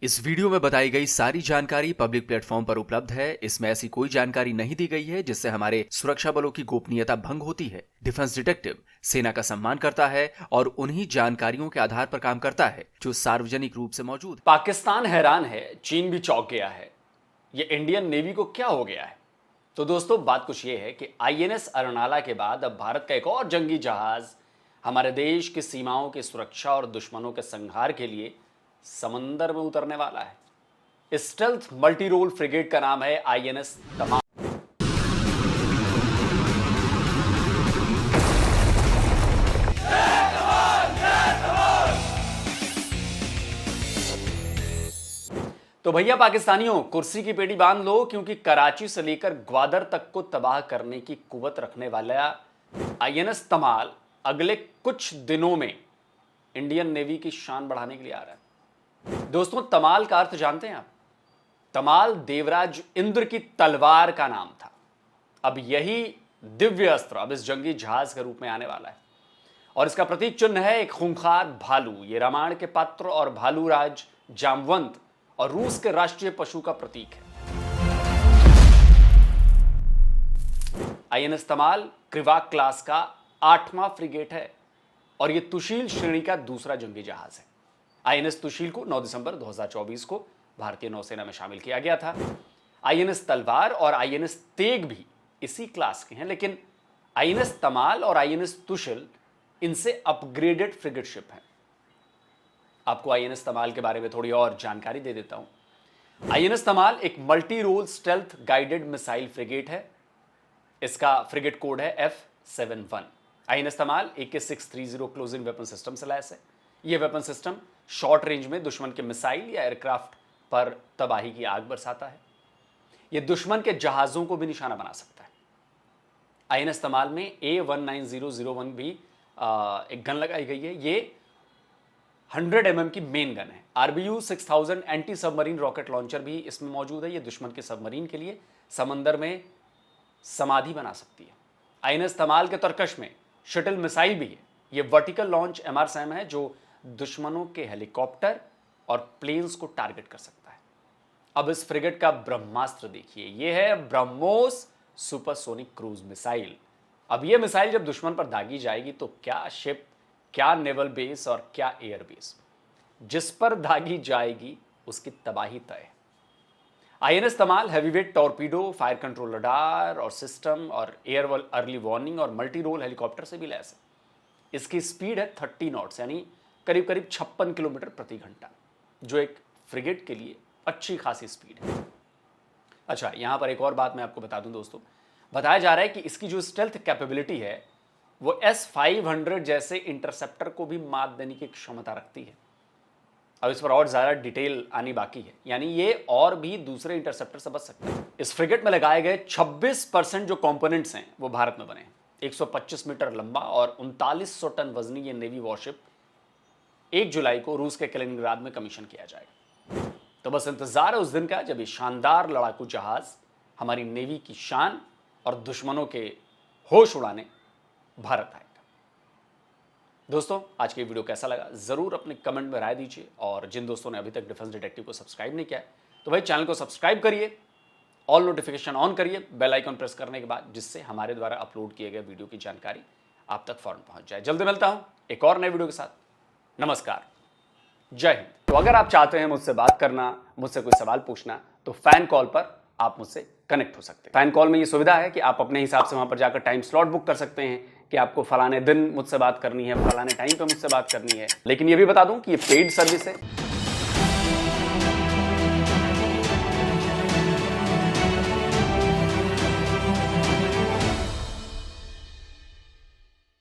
इस वीडियो में बताई गई सारी जानकारी पब्लिक प्लेटफॉर्म पर उपलब्ध है। इसमें ऐसी कोई जानकारी नहीं दी गई है जिससे हमारे सुरक्षा बलों की गोपनीयता भंग होती है। डिफेंस डिटेक्टिव सेना का सम्मान करता है और उन्हीं जानकारियों के आधार पर काम करता है जो सार्वजनिक रूप से मौजूद। पाकिस्तान हैरान है, चीन भी चौंक गया है। ये इंडियन नेवी को क्या हो गया है? तो दोस्तों, बात कुछ ये है कि आईएनएस अरुणाला के बाद अब भारत का एक और जंगी जहाज हमारे देश की सीमाओं की सुरक्षा और दुश्मनों के संहार के लिए समंदर में उतरने वाला है। स्टेल्थ मल्टी रोल फ्रिगेट का नाम है आईएनएस तमाल। तो भैया पाकिस्तानियों, कुर्सी की पेटी बांध लो, क्योंकि कराची से लेकर ग्वादर तक को तबाह करने की कुवत रखने वाला आईएनएस तमाल अगले कुछ दिनों में इंडियन नेवी की शान बढ़ाने के लिए आ रहा है। दोस्तों, तमाल का अर्थ जानते हैं आप? तमाल देवराज इंद्र की तलवार का नाम था। अब यही दिव्य अस्त्र अब इस जंगी जहाज के रूप में आने वाला है और इसका प्रतीक चिन्ह है एक खूंखार भालू। ये रामायण के पात्र और भालू राज जामवंत और रूस के राष्ट्रीय पशु का प्रतीक है। आईएनएस तमाल क्रिवाक क्लास का 8वां फ्रिगेट है और यह तुशील श्रेणी का दूसरा जंगी जहाज है। आईएनएस तुशील को 9 दिसंबर 2024 को भारतीय नौसेना में शामिल किया गया था। आईएनएस तलवार और आईएनएस तेग भी इसी क्लास के हैं, लेकिन आईएनएस तमाल और आईएनएस तुशील इनसे अपग्रेडेड फ्रिगेट शिप हैं। आपको आईएनएस तमाल के बारे में थोड़ी और जानकारी दे देता हूं। आईएनएस तमाल एक multi role stealth guided missile frigate है। इसका फ्रिगेट कोड है F71। INS Tamal AK-630 closing weapon system से लैस है। यह वेपन सिस्टम शॉर्ट रेंज में दुश्मन के मिसाइल या एयरक्राफ्ट पर तबाही की आग बरसाता है। यह दुश्मन के जहाजों को भी निशाना बना सकता है। आईएनएस तमाल में A19001 भी एक गन लगाई गई है। ये 100 mm की मेन गन है। RBU 6000 anti submarine rocket launcher भी इसमें मौजूद है। यह दुश्मन के सबमरीन के लिए समंदर में समाधि बना सकती है। आईएनएस तमाल के तरकश में शटल मिसाइल भी है। यह वर्टिकल लॉन्च MRSAM है जो दुश्मनों के हेलीकॉप्टर और प्लेन्स को टारगेट कर सकता है। अब इस फ्रिगेट का ब्रह्मास्त्र देखिए। यह है ब्रह्मोस सुपरसोनिक क्रूज मिसाइल। अब यह मिसाइल जब दुश्मन पर दागी जाएगी तो क्या शिप, क्या नेवल बेस और क्या एयर बेस, जिस पर दागी जाएगी उसकी तबाही तय है। INS Tamal heavyweight torpedo, fire control radar और सिस्टम और एयर अर्ली वार्निंग और मल्टी रोल हेलीकॉप्टर से भी लैस है। इसकी स्पीड है 30 नॉट्स, यानी करीब करीब 56 किलोमीटर प्रति घंटा, जो एक फ्रिगेट के लिए अच्छी खासी स्पीड है। अच्छा, यहां पर एक और बात मैं आपको बता दूं दोस्तों। बताया जा रहा है कि इसकी जो स्टेल्थ कैपेबिलिटी है वो S500 जैसे इंटरसेप्टर को भी मात देने की क्षमता रखती है। अब इस पर और ज्यादा डिटेल आनी बाकी है, यानी ये और भी दूसरे इंटरसेप्टर से बच सकता है। इस फ्रिगेट में लगाए गए 26% जो कंपोनेंट्स हैं वो भारत में बने हैं। 125 मीटर लंबा और 3900 टन वजनी ये नेवी वॉरशिप 1 जुलाई को रूस के कैलिनिंग्राड में कमीशन किया जाएगा। तो बस इंतजार है उस दिन का जब ये शानदार लड़ाकू जहाज हमारी नेवी की शान और दुश्मनों के होश उड़ाने भारत आएगा। दोस्तों, आज की वीडियो कैसा लगा जरूर अपने कमेंट में राय दीजिए और जिन दोस्तों ने अभी तक डिफेंस डिटेक्टिव को सब्सक्राइब नहीं किया है तो भाई चैनल को सब्सक्राइब करिए, ऑल नोटिफिकेशन ऑन करिए बेल आइकन प्रेस करने के बाद, जिससे हमारे द्वारा अपलोड किए गए वीडियो की जानकारी आप तक फौरन पहुंच जाए। जल्दी मिलता हूं एक और नए वीडियो के साथ। नमस्कार, जय हिंद। तो अगर आप चाहते हैं मुझसे बात करना, मुझसे कोई सवाल पूछना, तो फैन कॉल पर आप मुझसे कनेक्ट हो सकते हैं। फैन कॉल में ये सुविधा है कि आप अपने हिसाब से वहां पर जाकर टाइम स्लॉट बुक कर सकते हैं कि आपको फलाने दिन मुझसे बात करनी है, फलाने टाइम पे मुझसे बात करनी है। लेकिन ये भी बता दूं कि ये पेड सर्विस है।